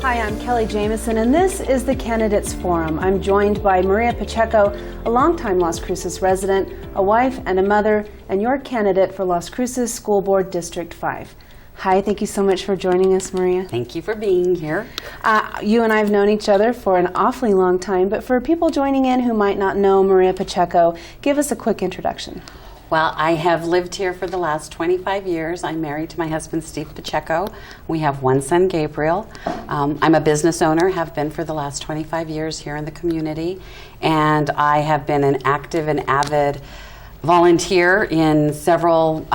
Hi, I'm Kelly Jamieson, and this is the Candidates Forum. I'm joined by Maria Pacheco, a longtime Las Cruces resident, a wife and a mother, and your candidate for Las Cruces School Board District 5. Hi, thank you so much for joining us, Maria. Thank you for being here. You and I have known each other for an awfully long time, but for people joining in who might not know Maria Pacheco, give us a quick introduction. Well, I have lived here for the last 25 years. I'm married to my husband, Steve Pacheco. We have one son, Gabriel. I'm a business owner, have been for the last 25 years here in the community, and I have been an active and avid volunteer in several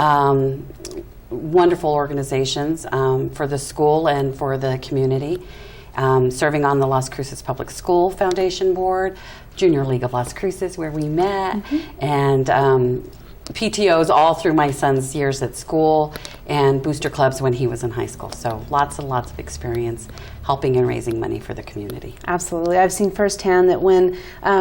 wonderful organizations for the school and for the community, serving on the Las Cruces Public School Foundation Board, Junior League of Las Cruces, where we met, and PTOs all through my son's years at school, and booster clubs when he was in high school. So lots and lots of experience helping and raising money for the community. Absolutely. I've seen firsthand that when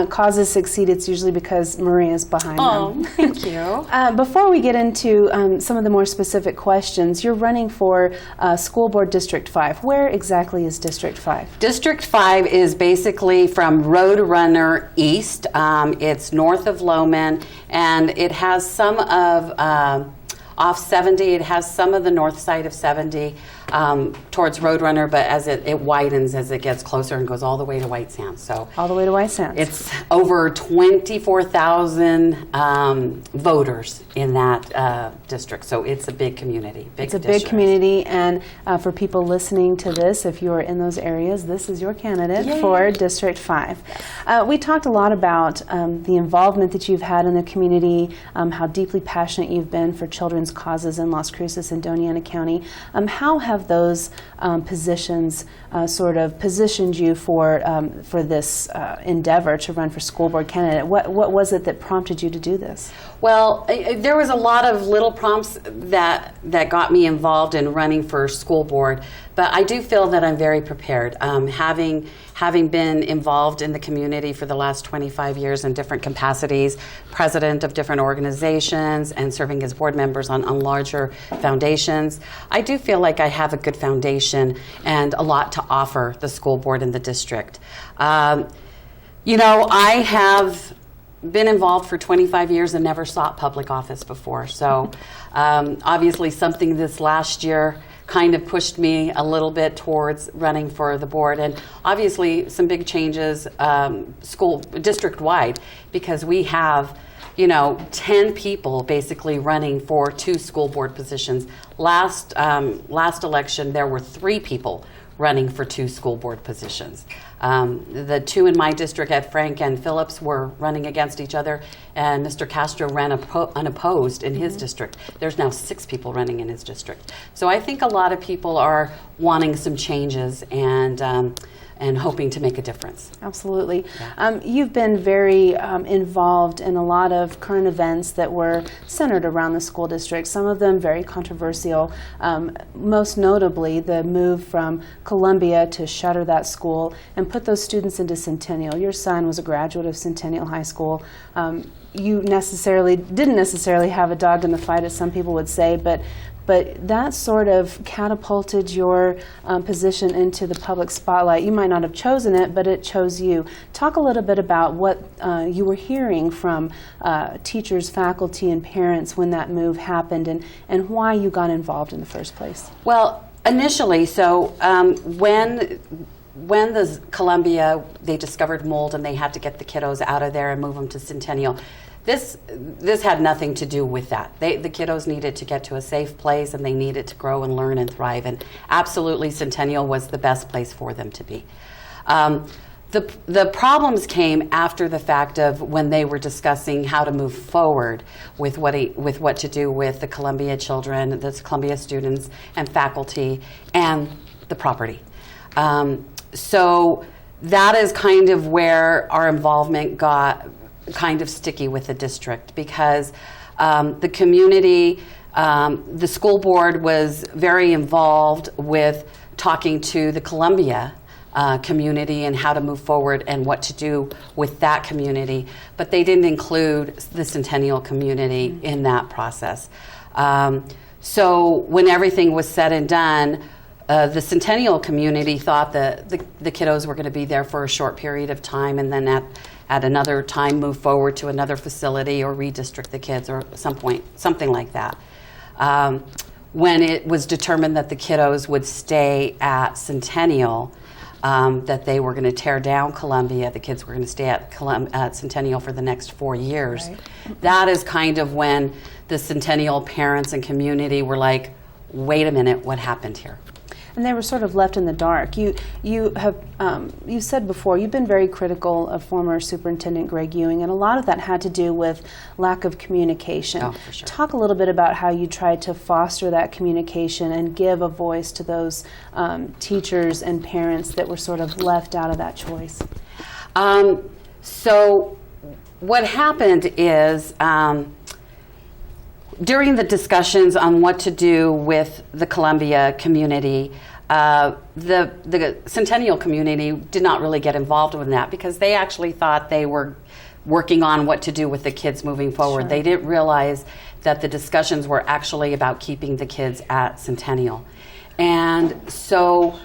causes succeed, it's usually because Maria's behind them. Thank you. Before we get into some of the more specific questions, you're running for School Board District 5. Where exactly is District 5? District 5 is basically from Roadrunner East. It's north of Lowman, and it has some of off 70, it has some of the north side of 70 towards Roadrunner, but as it widens as it gets closer and goes all the way to White Sands. So all the way to White Sands. It's over 24,000 voters in that district, so it's a big community. It's a big community, and for people listening to this, if you are in those areas, this is your candidate for District 5. We talked a lot about the involvement that you've had in the community, how deeply passionate you've been for children's causes in Las Cruces and Doña Ana County. How have those positions sort of positioned you for this endeavor to run for school board candidate? What was it that prompted you to do this? Well, there was a lot of little prompts that got me involved in running for school board, but I do feel that I'm very prepared. Having been involved in the community for the last 25 years in different capacities, president of different organizations and serving as board members on larger foundations, I do feel like I have a good foundation and a lot to offer the school board in the district. You know, I have been involved for 25 years and never sought public office before. So obviously something this last year kind of pushed me a little bit towards running for the board, and obviously some big changes school district-wide, because we have 10 people basically running for 2 school board positions. Last election there were 3 people running for 2 school board positions. The 2 in my district, Ed Frank and Phillips, were running against each other, and Mr. Castro ran unopposed in his district. There's now 6 people running in his district. So I think a lot of people are wanting some changes and hoping to make a difference. Absolutely. Yeah. You've been very involved in a lot of current events that were centered around the school district, some of them very controversial, most notably the move from Columbia to shutter that school and put those students into Centennial. Your son was a graduate of Centennial High School. You didn't necessarily have a dog in the fight, as some people would say, but that sort of catapulted your position into the public spotlight. You might not have chosen it, but it chose you. Talk a little bit about what you were hearing from teachers, faculty, and parents when that move happened, and why you got involved in the first place. Well, initially, so when the Columbia, they discovered mold and they had to get the kiddos out of there and move them to Centennial. This had nothing to do with that. The kiddos needed to get to a safe place, and they needed to grow and learn and thrive, and absolutely Centennial was the best place for them to be. The problems came after the fact of when they were discussing how to move forward with what to do with the Columbia children, the Columbia students and faculty, and the property. So that is kind of where our involvement got kind of sticky with the district, because the community, the school board was very involved with talking to the Columbia community and how to move forward and what to do with that community, but they didn't include the Centennial community in that process. So when everything was said and done, the Centennial community thought that the kiddos were going to be there for a short period of time, and then at another time move forward to another facility or redistrict the kids or something like that. When it was determined that the kiddos would stay at Centennial, that they were going to tear down Columbia, the kids were going to stay at Centennial for the next 4 years. Right. That is kind of when the Centennial parents and community were like, wait a minute, what happened here? And they were sort of left in the dark. You said before, you've been very critical of former Superintendent Greg Ewing, and a lot of that had to do with lack of communication. Oh, for sure. Talk a little bit about how you tried to foster that communication and give a voice to those teachers and parents that were sort of left out of that choice. So what happened is, during the discussions on what to do with the Columbia community, the Centennial community did not really get involved with that because they actually thought they were working on what to do with the kids moving forward. Sure. They didn't realize that the discussions were actually about keeping the kids at Centennial. And so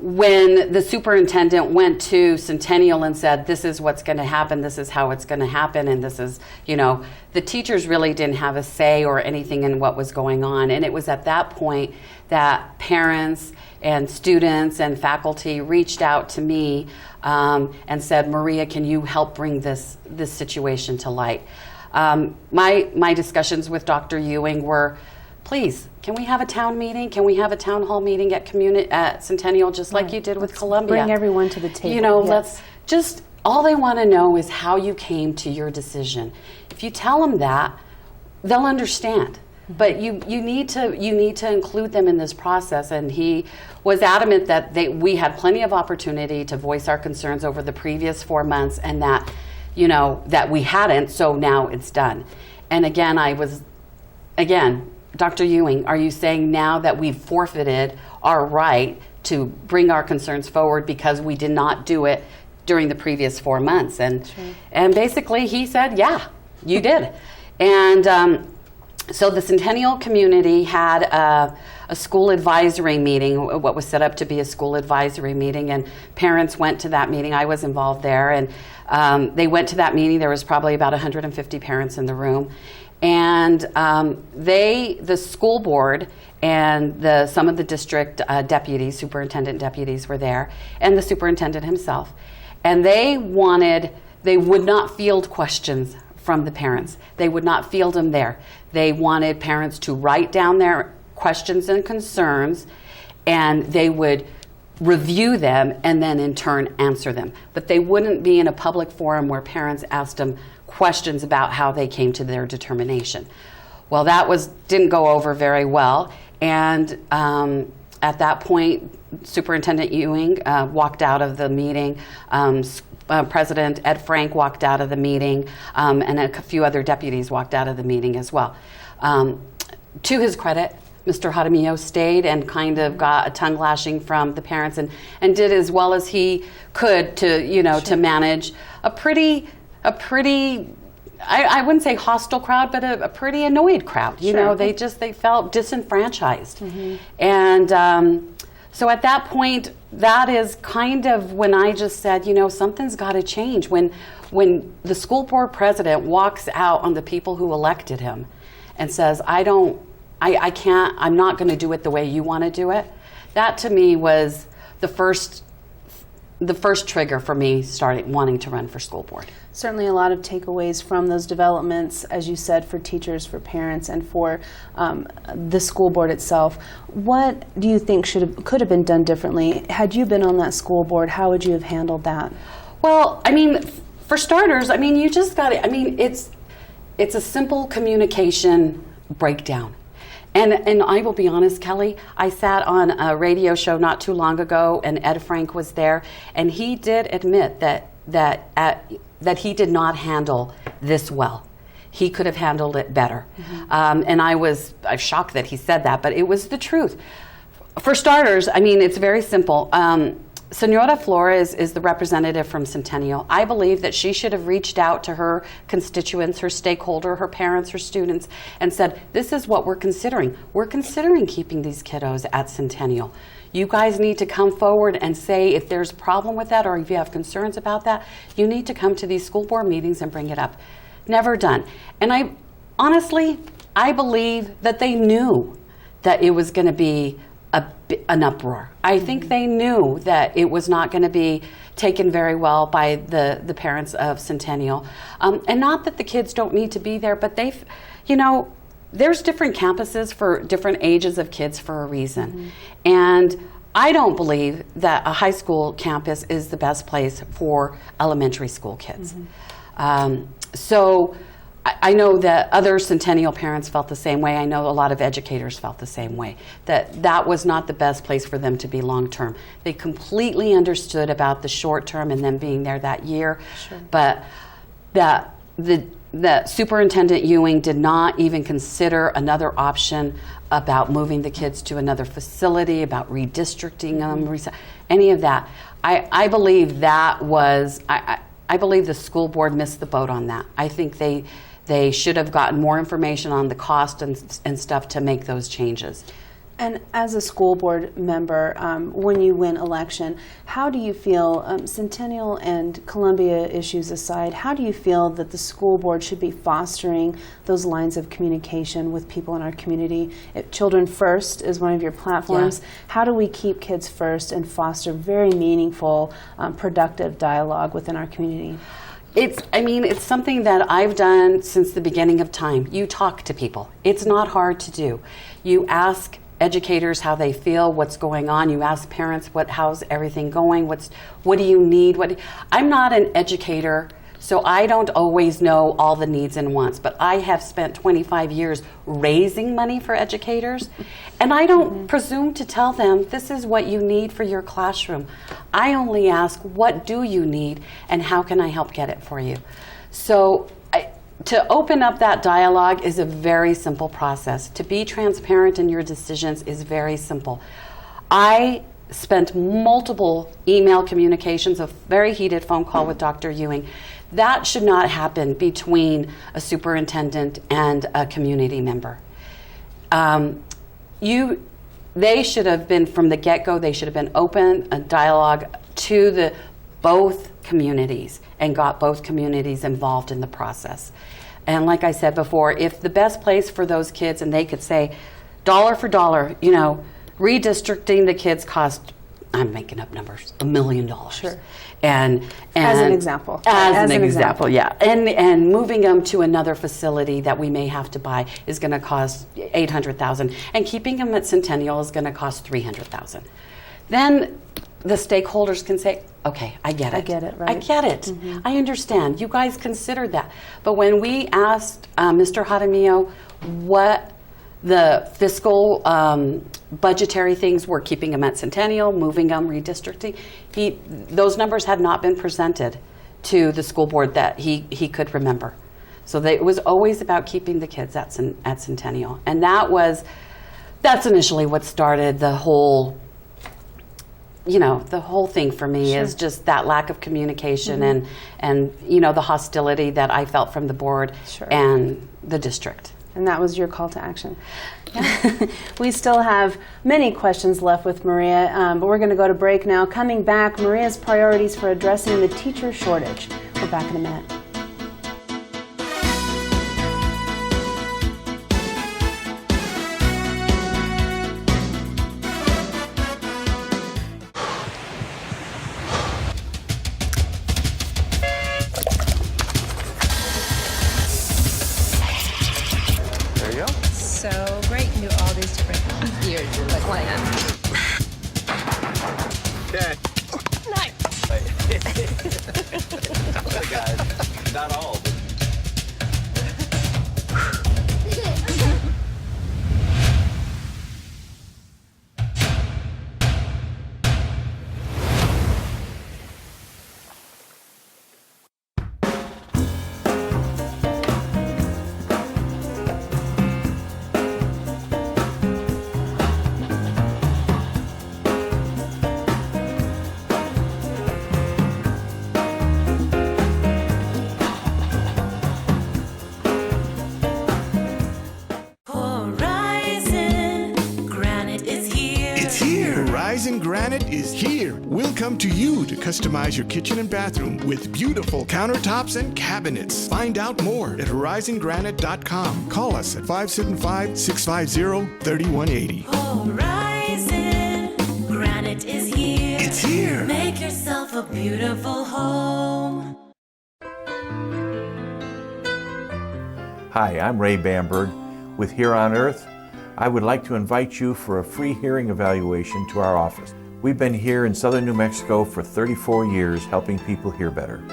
when the superintendent went to Centennial and said, this is what's going to happen, this is how it's going to happen, and this is, the teachers really didn't have a say or anything in what was going on. And it was at that point that parents and students and faculty reached out to me and said, Maria, can you help bring this situation to light? My discussions with Dr. Ewing were, please, can we have a town meeting? Can we have a town hall meeting at Centennial, just like you did with Columbia? Bring everyone to the table. Yes. Let's just, all they want to know is how you came to your decision. If you tell them that, they'll understand. But you need to include them in this process. And he was adamant that we had plenty of opportunity to voice our concerns over the previous 4 months, and that that we hadn't. So now it's done. And again, Dr. Ewing, are you saying now that we've forfeited our right to bring our concerns forward because we did not do it during the previous 4 months? And sure. And basically he said, yeah, you did. And so the Centennial community had a school advisory meeting, what was set up to be a school advisory meeting, and parents went to that meeting. I was involved there, and they went to that meeting. There was probably about 150 parents in the room. And the school board and some of the district deputies, superintendent deputies were there, and the superintendent himself. And they would not field questions from the parents. They would not field them there. They wanted parents to write down their questions and concerns, and they would review them and then in turn answer them. But they wouldn't be in a public forum where parents asked them questions about how they came to their determination. Well, that didn't go over very well, and at that point, Superintendent Ewing walked out of the meeting. President Ed Frank walked out of the meeting, and a few other deputies walked out of the meeting as well. To his credit, Mr. Jaramillo stayed and kind of got a tongue lashing from the parents, and did as well as he could to sure. to manage a pretty I wouldn't say hostile crowd, but a pretty annoyed crowd. Sure. They felt disenfranchised. Mm-hmm. And so at that point, that is kind of when I just said, something's got to change. When the school board president walks out on the people who elected him and says, I can't, I'm not going to do it the way you want to do it. That to me was the first trigger for me starting wanting to run for school board. Certainly a lot of takeaways from those developments, as you said, for teachers, for parents, and for the school board itself. What do you think could have been done differently? Had you been on that school board, how would you have handled that? Well, for starters, you just got to, it's a simple communication breakdown. And I will be honest, Kelly, I sat on a radio show not too long ago, and Ed Frank was there, and he did admit that he did not handle this well. He could have handled it better. Mm-hmm. And I was shocked that he said that, but it was the truth. For starters, it's very simple. Senora Flores is the representative from Centennial. I believe that she should have reached out to her constituents, her stakeholder, her parents, her students, and said, this is what we're considering. We're considering keeping these kiddos at Centennial. You guys need to come forward and say if there's a problem with that or if you have concerns about that, you need to come to these school board meetings and bring it up. Never done. And honestly, I believe that they knew that it was going to be an uproar. I think they knew that it was not going to be taken very well by the parents of Centennial. And not that the kids don't need to be there, but there's different campuses for different ages of kids for a reason. And I don't believe that a high school campus is the best place for elementary school kids. So I know that other Centennial parents felt the same way. I know a lot of educators felt the same way, that was not the best place for them to be long term. They completely understood about the short term and them being there that year. Sure. But that Superintendent Ewing did not even consider another option about moving the kids to another facility, about redistricting them, any of that. I believe I believe the school board missed the boat on that. I think they should have gotten more information on the cost and stuff to make those changes. And as a school board member, when you win election, how do you feel, Centennial and Columbia issues aside, how do you feel that the school board should be fostering those lines of communication with people in our community? Children First is one of your platforms. Yeah. How do we keep kids first and foster very meaningful, productive dialogue within our community? It's something that I've done since the beginning of time. You talk to people. It's not hard to do. You ask educators how they feel, what's going on. You ask parents, how's everything going? What do you need? I'm not an educator, so I don't always know all the needs and wants, but I have spent 25 years raising money for educators, and I don't presume to tell them this is what you need for your classroom. I only ask, what do you need and how can I help get it for you? So to open up that dialogue is a very simple process. To be transparent in your decisions is very simple. I spent multiple email communications, a very heated phone call with Dr. Ewing. That should not happen between a superintendent and a community member. They should have been, from the get-go, they should have been open, a dialogue to both communities and got both communities involved in the process. And like I said before, if the best place for those kids, and they could say, dollar for dollar, redistricting the kids cost, I'm making up numbers, $1 million. Sure. And as an example. As an example, yeah. And moving them to another facility that we may have to buy is going to cost $800,000, and keeping them at Centennial is going to cost $300,000. Then the stakeholders can say, okay, I get it. I get it, right? I get it. I understand. You guys considered that. But when we asked Mr. Jaramillo what the fiscal budgetary things were, keeping them at Centennial, moving them, redistricting, those numbers had not been presented to the school board that he could remember. So it was always about keeping the kids at Centennial. And that's initially what started the whole thing for me. Sure. Is just that lack of communication and the hostility that I felt from the board. Sure. And the district. And that was your call to action. Yeah. We still have many questions left with Maria, but we're going to go to break now. Coming back, Maria's priorities for addressing the teacher shortage. We're back in a minute. So great, you do all these different gears in the clan. Okay. Nice. Guys, not all. is here. We'll come to you to customize your kitchen and bathroom with beautiful countertops and cabinets. Find out more at horizongranite.com. Call us at 575-650-3180. Horizon Granite is here. It's here. Make yourself a beautiful home. Hi, I'm Ray Bamberg with Here on Earth. I would like to invite you for a free hearing evaluation to our office. We've been here in southern New Mexico for 34 years helping people hear better.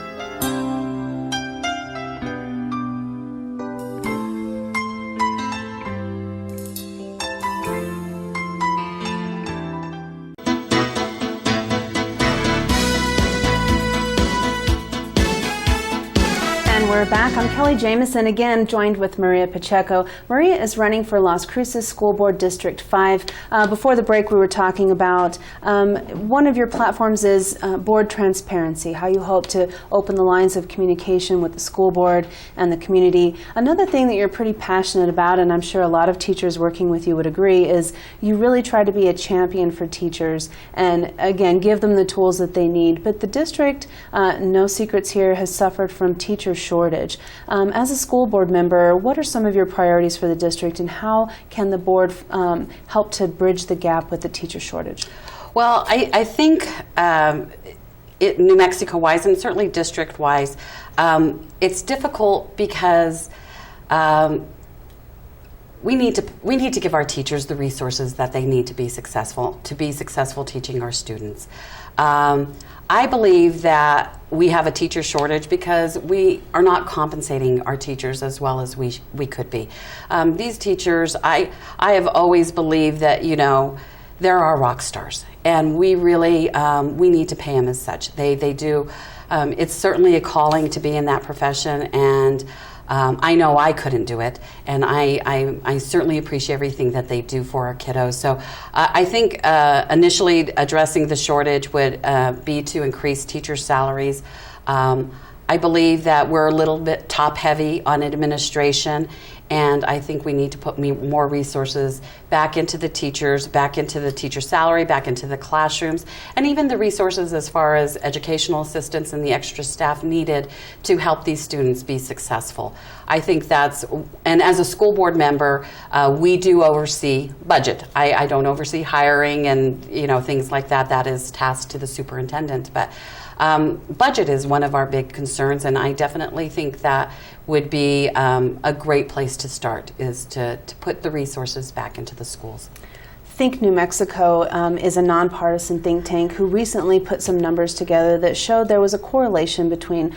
We're back. I'm Kelly Jamison, again joined with Maria Pacheco. Maria is running for Las Cruces School Board District 5. Before the break, we were talking about one of your platforms is board transparency, how you hope to open the lines of communication with the school board and the community. Another thing that you're pretty passionate about, and I'm sure a lot of teachers working with you would agree, is you really try to be a champion for teachers and, again, give them the tools that they need. But the district, no secrets here, has suffered from teacher shortage. As a school board member, what are some of your priorities for the district, and how can the board help to bridge the gap with the teacher shortage? Well, I think New Mexico-wise, and certainly district-wise, it's difficult because we need to give our teachers the resources that they need to be successful teaching our students. I believe that we have a teacher shortage because we are not compensating our teachers as well as we could be. These teachers, I have always believed that, you know, they're our rock stars, and we really we need to pay them as such. They do. It's certainly a calling to be in that profession, and I know I couldn't do it, and I certainly appreciate everything that they do for our kiddos. So I think initially addressing the shortage would be to increase teacher salaries. I believe that we're a little bit top-heavy on administration, and I think we need to put more resources back into the teachers, back into the teacher salary, back into the classrooms, and even the resources as far as educational assistants and the extra staff needed to help these students be successful. I think that's, and as a school board member, we do oversee budget. I don't oversee hiring and, you know, things like that. That is tasked to the superintendent, but budget is one of our big concerns, and I definitely think that would be a great place to start, is to put the resources back into the schools. Think New Mexico is a nonpartisan think tank who recently put some numbers together that showed there was a correlation between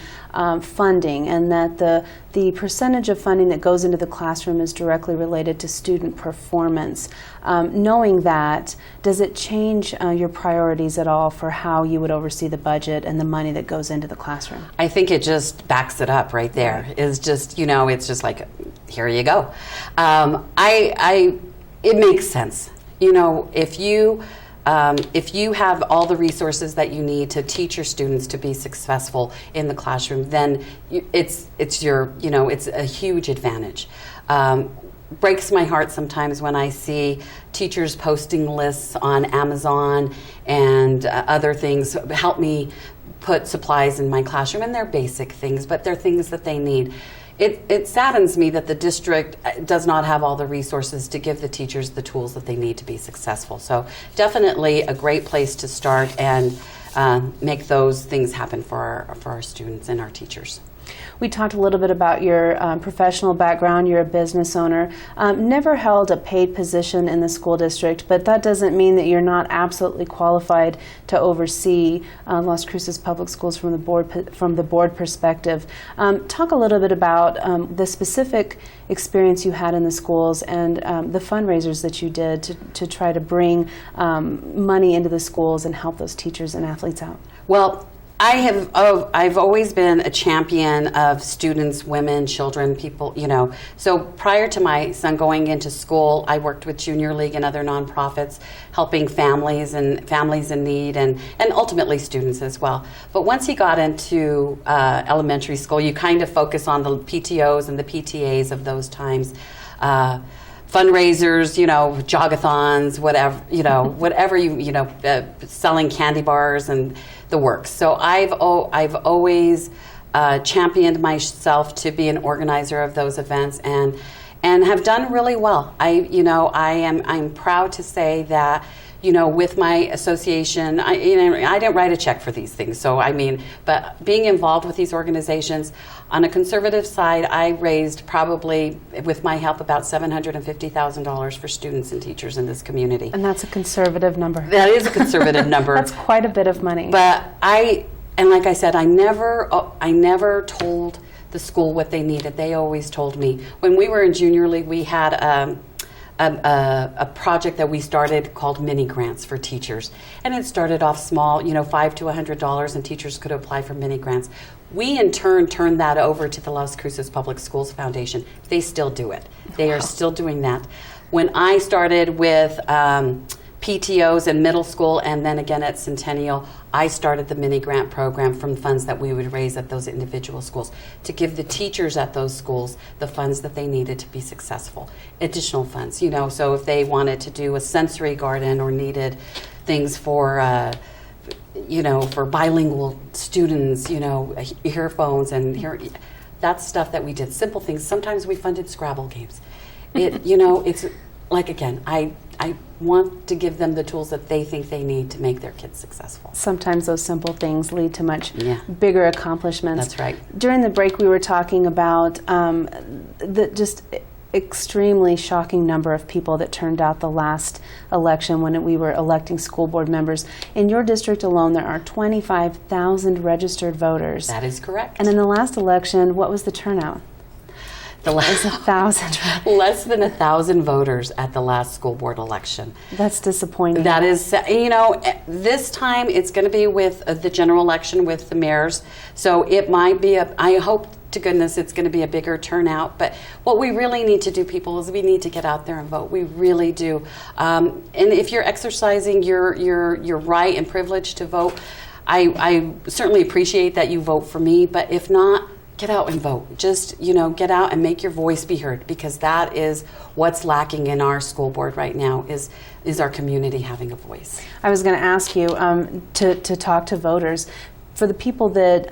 funding, and that the percentage of funding that goes into the classroom is directly related to student performance. Knowing that, does it change your priorities at all for how you would oversee the budget and the money that goes into the classroom? I think it just backs it up right there. Is just, you know, it's just like, here you go. It makes sense. You know, if you have all the resources that you need to teach your students to be successful in the classroom, then it's a huge advantage. Breaks my heart sometimes when I see teachers posting lists on Amazon and other things. Help me put supplies in my classroom, and they're basic things, but they're things that they need. It saddens me that the district does not have all the resources to give the teachers the tools that they need to be successful. So definitely a great place to start and make those things happen for our students and our teachers. We talked a little bit about your professional background. You're a business owner. Never held a paid position in the school district, but that doesn't mean that you're not absolutely qualified to oversee Las Cruces Public Schools from the board perspective. Talk a little bit about the specific experience you had in the schools and the fundraisers that you did to try to bring money into the schools and help those teachers and athletes out. Well, I've always been a champion of students, women, children, people, you know. So prior to my son going into school, I worked with Junior League and other nonprofits, helping families in need, and ultimately students as well. But once he got into elementary school, you kind of focus on the PTOs and the PTAs of those times. fundraisers, jogathons, whatever selling candy bars and the works. So I've always championed myself to be an organizer of those events and have done really well. I'm proud to say that, with my association, I didn't write a check for these things. So but being involved with these organizations, on a conservative side, I raised probably, with my help, about $750,000 for students and teachers in this community. And that's a conservative number. That is a conservative number. That's quite a bit of money. But and like I said, I never told the school what they needed. They always told me. When we were in junior league, we had a project that we started called mini grants for teachers, and it started off small, $5 to $100, and teachers could apply for mini grants. We in turn turned that over to the Las Cruces Public Schools Foundation. They still do it. They are still doing that. When I started with PTOs in middle school and then again at Centennial, I started the mini grant program from funds that we would raise at those individual schools to give the teachers at those schools the funds that they needed to be successful. Additional funds, so if they wanted to do a sensory garden or needed things for for bilingual students, earphones and that's stuff that we did. Simple things. Sometimes we funded Scrabble games. It's like, again, I want to give them the tools that they think they need to make their kids successful. Sometimes those simple things lead to much bigger accomplishments. That's right. During the break, we were talking about the just extremely shocking number of people that turned out the last election when we were electing school board members. In your district alone, there are 25,000 registered voters. That is correct. And in the last election, what was the turnout? Less 1,000. Less than 1,000 voters at the last school board election. That's disappointing. That is, this time it's going to be with the general election with the mayors. So it might be I hope to goodness it's going to be a bigger turnout. But what we really need to do, people, is we need to get out there and vote. We really do. And if you're exercising your right and privilege to vote, I certainly appreciate that you vote for me. But if not, get out and vote. Just, get out and make your voice be heard, because that is what's lacking in our school board right now is our community having a voice. I was going to ask you to talk to voters. For the people that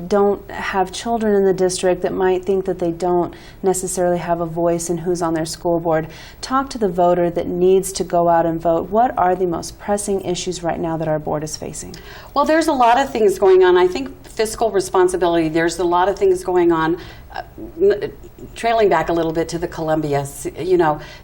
don't have children in the district that might think that they don't necessarily have a voice in who's on their school board, talk to the voter that needs to go out and vote. What are the most pressing issues right now that our board is facing? Well, there's a lot of things going on. I think fiscal responsibility, there's a lot of things going on. Trailing back a little bit to the Columbia,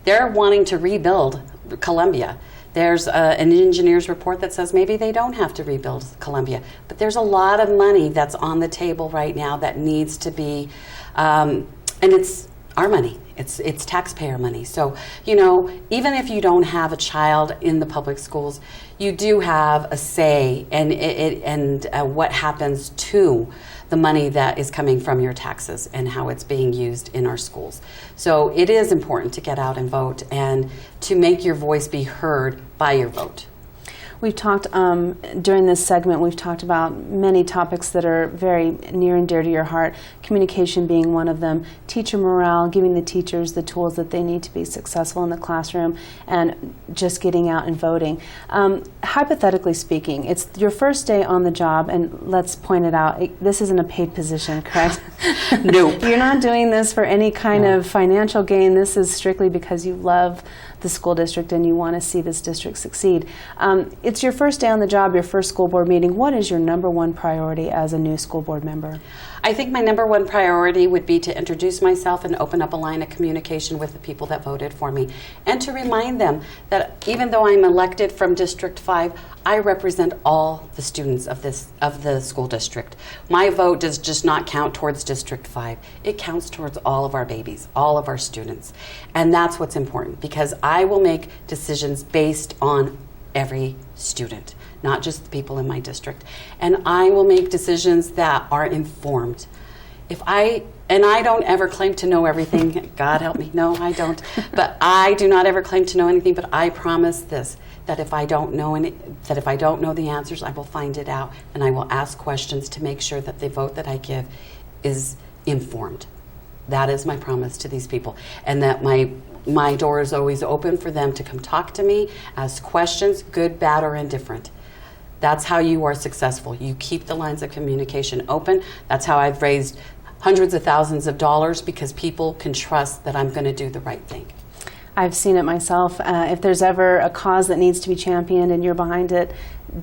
they're wanting to rebuild Columbia. There's an engineer's report that says maybe they don't have to rebuild Columbia. But there's a lot of money that's on the table right now that needs to be, and it's our money. It's taxpayer money. So, even if you don't have a child in the public schools, you do have a say in what happens to the money that is coming from your taxes and how it's being used in our schools. So it is important to get out and vote and to make your voice be heard by your vote. We've talked, during this segment, we've talked about many topics that are very near and dear to your heart, communication being one of them, teacher morale, giving the teachers the tools that they need to be successful in the classroom, and just getting out and voting. Hypothetically speaking, it's your first day on the job, and let's point it out, this isn't a paid position, correct? No. You're not doing this for any kind of financial gain. This is strictly because you love the school district and you want to see this district succeed. It's your first day on the job, your first school board meeting. What is your number one priority as a new school board member? I think my number one priority would be to introduce myself and open up a line of communication with the people that voted for me, and to remind them that even though I'm elected from District 5, I represent all the students of the school district. My vote does just not count towards District 5. It counts towards all of our babies, all of our students. And that's what's important, because I will make decisions based on every student, not just the people in my district. And I will make decisions that are informed. I don't ever claim to know everything. God help me. No, I don't. But I do not ever claim to know anything, but I promise this, that if I don't know the answers, I will find it out, and I will ask questions to make sure that the vote that I give is informed. That is my promise to these people, and that my my door is always open for them to come talk to me, ask questions, good, bad, or indifferent. That's how you are successful. You keep the lines of communication open. That's how I've raised hundreds of thousands of dollars, because people can trust that I'm going to do the right thing. I've seen it myself. If there's ever a cause that needs to be championed and you're behind it,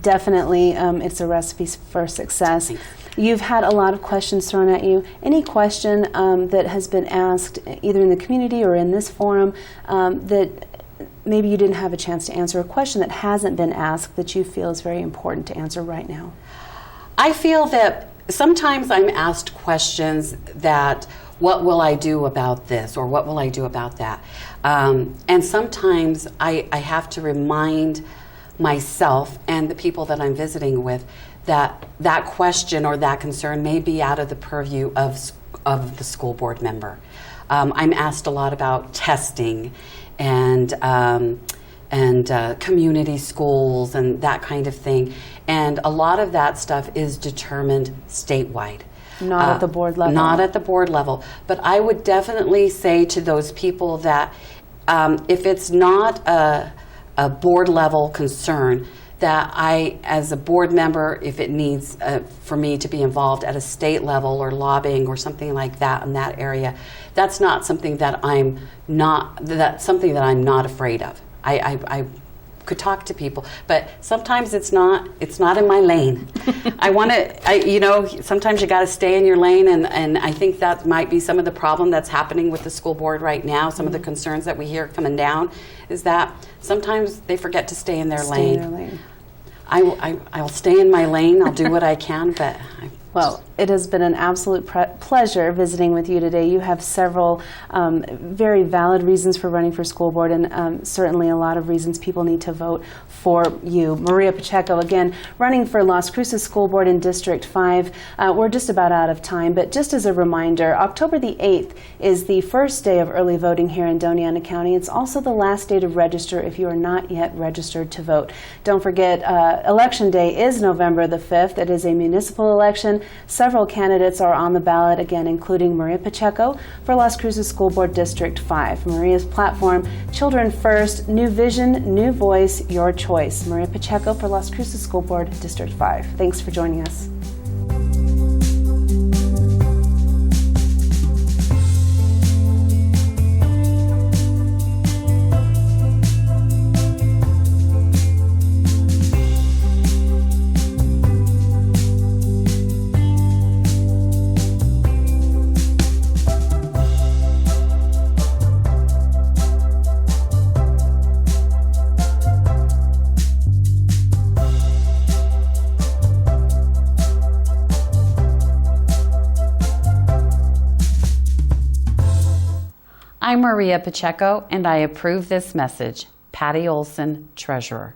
definitely it's a recipe for success. Thanks. You've had a lot of questions thrown at you. Any question that has been asked either in the community or in this forum that maybe you didn't have a chance to answer, a question that hasn't been asked that you feel is very important to answer right now? I feel that sometimes I'm asked questions that, what will I do about this, or what will I do about that? And sometimes I have to remind myself and the people that I'm visiting with that that question or that concern may be out of the purview of the school board member. I'm asked a lot about testing and community schools and that kind of thing. And a lot of that stuff is determined statewide. Not at the board level. Not at the board level. But I would definitely say to those people that if it's not a board level concern, that I, as a board member, if it needs for me to be involved at a state level or lobbying or something like that in that area, that's not something that I'm not afraid of. I could talk to people, but sometimes it's not in my lane. Sometimes you got to stay in your lane, and I think that might be some of the problem that's happening with the school board right now. Some of the concerns that we hear coming down is that sometimes they forget to stay in their lane. In their lane. I'll stay in my lane. I'll do what I can, but. Well, it has been an absolute pleasure visiting with you today. You have several very valid reasons for running for school board, and certainly a lot of reasons people need to vote for you. Maria Pacheco, again, running for Las Cruces School Board in District 5. We're just about out of time, but just as a reminder, October the 8th is the first day of early voting here in Doña Ana County. It's also the last day to register if you are not yet registered to vote. Don't forget, Election Day is November the 5th. It is a municipal election. Several candidates are on the ballot, again, including Maria Pacheco for Las Cruces School Board District 5. Maria's platform, Children First, New Vision, New Voice, Your Choice. Maria Pacheco for Las Cruces School Board District 5. Thanks for joining us. I'm Maria Pacheco, and I approve this message. Patty Olson, Treasurer.